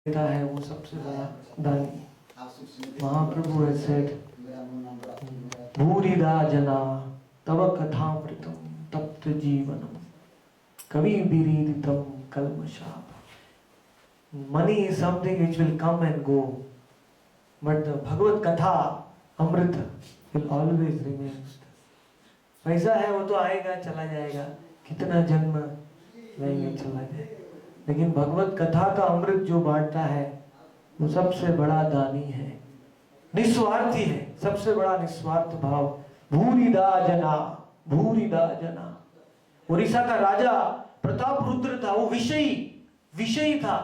देता है वो सबसे बड़ा दानी। महाप्रभु has said, भूरिदा जना तव कथामृतम तप्त जीवनम कवि विरीदितम कल्मषाप। Money is something which will come and go, but the Bhagavad Katha, Amrita, will always remain. पैसा है वो तो आएगा चला जाएगा, कितना जन्म लेंगे चला जाएगा, लेकिन भगवत कथा का अमृत जो बांटता है वो सबसे बड़ा दानी है, निस्वार्थी है, सबसे बड़ा निस्वार्थ भाव। भूरिदा जना, भूरिदा जना। उड़ीसा का राजा प्रताप रुद्र था, वो विषयी था।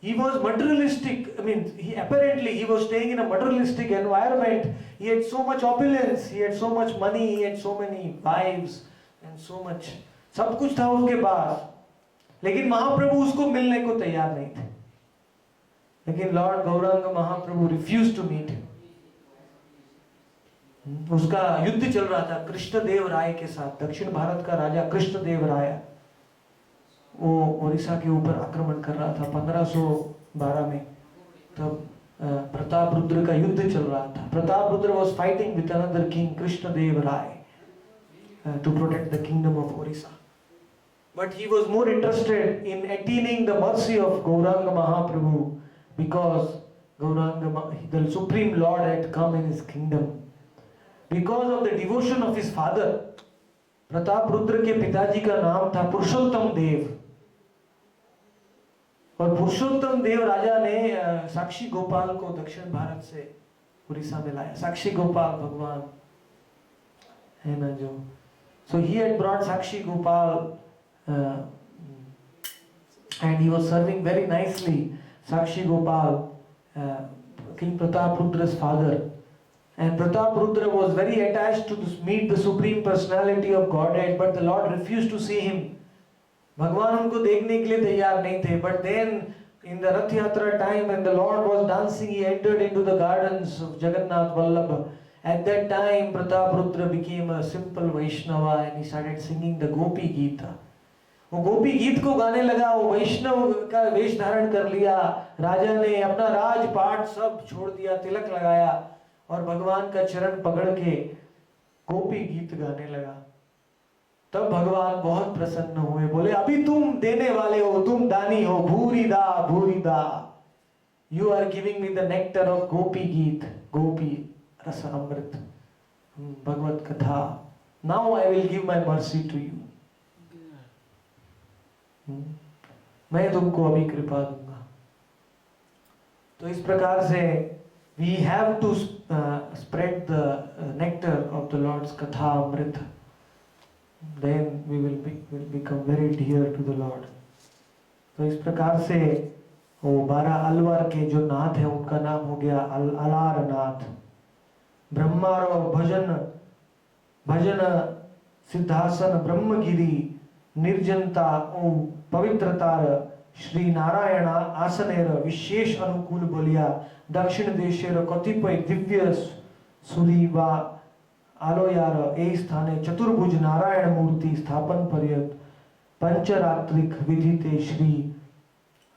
He was materialistic. I mean, apparently he was staying in a materialistic environment. He had so much opulence, he had so much money, he had so many wives and so much. सब कुछ था उसके पास, लेकिन महाप्रभु उसको मिलने को तैयार नहीं थे। लेकिन lord Gaurang Mahaprabhu refuse to meet him. उसका युद्ध चल रहा था कृष्णदेव राय के साथ। दक्षिण भारत का राजा कृष्णदेव राय वो उड़ीसा के ऊपर आक्रमण कर रहा था 1512 में। तब प्रताप रुद्र का युद्ध चल रहा था। Pratap Rudra was fighting with another king, Krishnadeva Rai, to protect the kingdom of Orissa. But he was more interested in attaining the mercy of Gauranga Mahaprabhu, because Gauranga, the Supreme Lord, had come in his kingdom. Because of the devotion of his father, Pratap Rudra के पिताजी का नाम था पुरुषोत्तम देव, और पुरुषोत्तम देव राजा ने साक्षी गोपाल को दक्षिण भारत से उड़ीसा में लाया। साक्षी गोपाल भगवान है ना जो, so he had brought Sakshi Gopal and he was serving very nicely Sakshi Gopal, King Pratap Rudra's father. And Pratap Rudra was very attached to meet the Supreme Personality of Godhead, but the Lord refused to see him. भगवान उनको देखने के लिए तैयार नहीं थे। But then in the Rath Yatra time when the Lord was dancing, he entered into the gardens of Jagannath Vallabha. At that time Pratap Rudra became a simple Vaishnava and he started singing the Gopi Geeta. वो गोपी गीत को गाने लगा, वो वैष्णव का वेश धारण कर लिया। राजा ने अपना राजपाट सब छोड़ दिया, तिलक लगाया और भगवान का चरण पकड़ के गोपी गीत गाने लगा। तब भगवान बहुत प्रसन्न हुए, बोले अभी तुम देने वाले हो, तुम दानी हो। भूरिदा भूरिदा, you are giving me the nectar of Gopi Geet, गोपी रस अमृत, भगवत कथा। Now I will give my mercy to you. मैं तुमको अभी कृपा दूंगा। तो इस प्रकार से we have to spread the nectar of the Lord's katha amrita, then we will become very dear to the Lord. तो इस प्रकार से वो 12 अलवर के जो नाथ है उनका नाम हो गया अलार नाथ। ब्रह्मारो भजन सिद्धासन ब्रह्मगिरी निर्जनता ओ पवित्रतार श्री नारायण आसनेर विशेष अनुकूल बोलिया दक्षिण देशेर कतिपय दिव्य सुरी वा आलोयार ए स्थाने चतुर्भुज नारायण मूर्ति स्थापन पर्यंत पंचरात्रिक विधिते श्री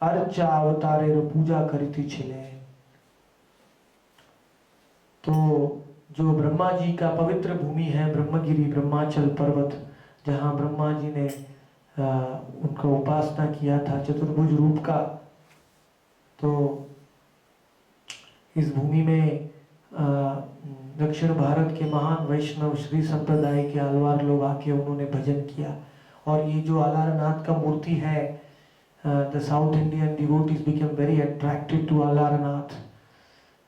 अर्चा अवतारेर पूजा करीती छिले। तो जो ब्रह्मा जी का पवित्र भूमि है ब्रह्मगिरी, ब्रह्माचल पर्वत, जहाँ ब्रह्मा जी ने उनका उपासना किया था चतुर्भुज रूप का, तो इस भूमि में दक्षिण भारत के महान वैष्णव श्री संप्रदाय के अलवार लोग आके उन्होंने भजन किया। और ये जो अलारनाथ का मूर्ति है, the South Indian devotees became very attracted to Alarnath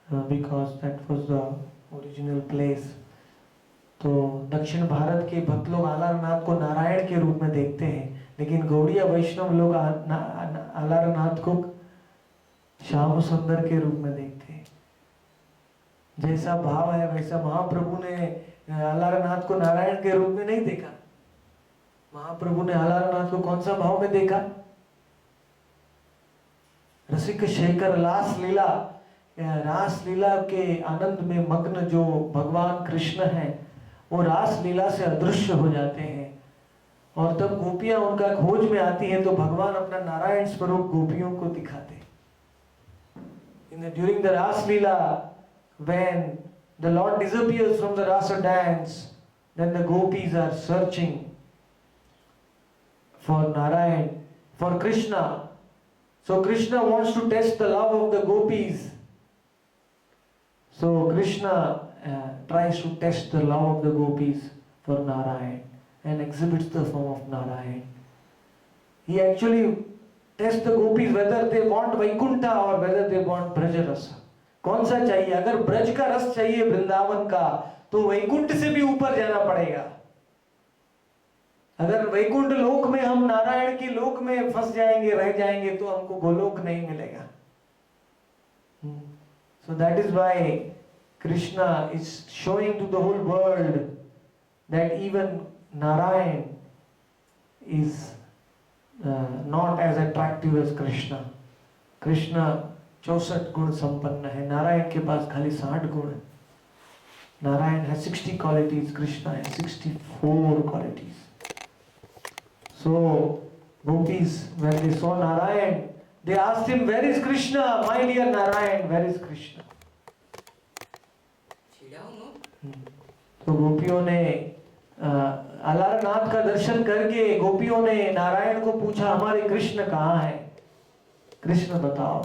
because that was the original place. तो दक्षिण भारत के भक्त लोग अलारनाथ को नारायण के रूप में देखते हैं, लेकिन गौड़ीय वैष्णव लोग अलारनाथ को श्याम सुंदर के रूप में देखते हैं। जैसा भाव है वैसा महाप्रभु ने अलारनाथ को नारायण के रूप में नहीं देखा। महाप्रभु ने अलारनाथ को कौन सा भाव में देखा? रसिक शेखर लास लीला, रास लीला के आनंद में मग्न जो भगवान कृष्ण हैं वो रास लीला से अदृश्य हो जाते हैं, और तब गोपियां उनका खोज में आती हैं तो भगवान अपना नारायण स्वरूप गोपियों को दिखाते। during the Ras Leela, when the Lord disappears from the Rasa dance, then the gopis are searching for Narayan, for Krishna. So Krishna wants to test the love of the gopis. So Krishna tries to test the love of the gopis for Narayan and exhibits the form of Narayan. He actually tests the gopis whether they want Vaikuntha or whether they want Braja Rasa. कौन सा चाहिए? अगर ब्रज का रस चाहिए वृंदावन का तो वैकुंठ से भी ऊपर जाना पड़ेगा. अगर वैकुंठ लोक में हम नारायण की लोक में फंस जाएंगे, रह जाएंगे, तो हमको गोलोक नहीं मिलेगा. So that is why Krishna is showing to the whole world that even Narayan is not as attractive as Krishna. Krishna 64 गुण संपन्न है, नारायण के पास खाली 60 गुण है. Narayan has 60 qualities, Krishna has 64 qualities. So gopis, when they saw Narayan, they asked him, where is Krishna? My dear Narayan, where is Krishna? तो गोपियों ने अलारनाथ का दर्शन करके गोपियों ने नारायण को पूछा, हमारे कृष्ण कहाँ है? कृष्ण बताओ.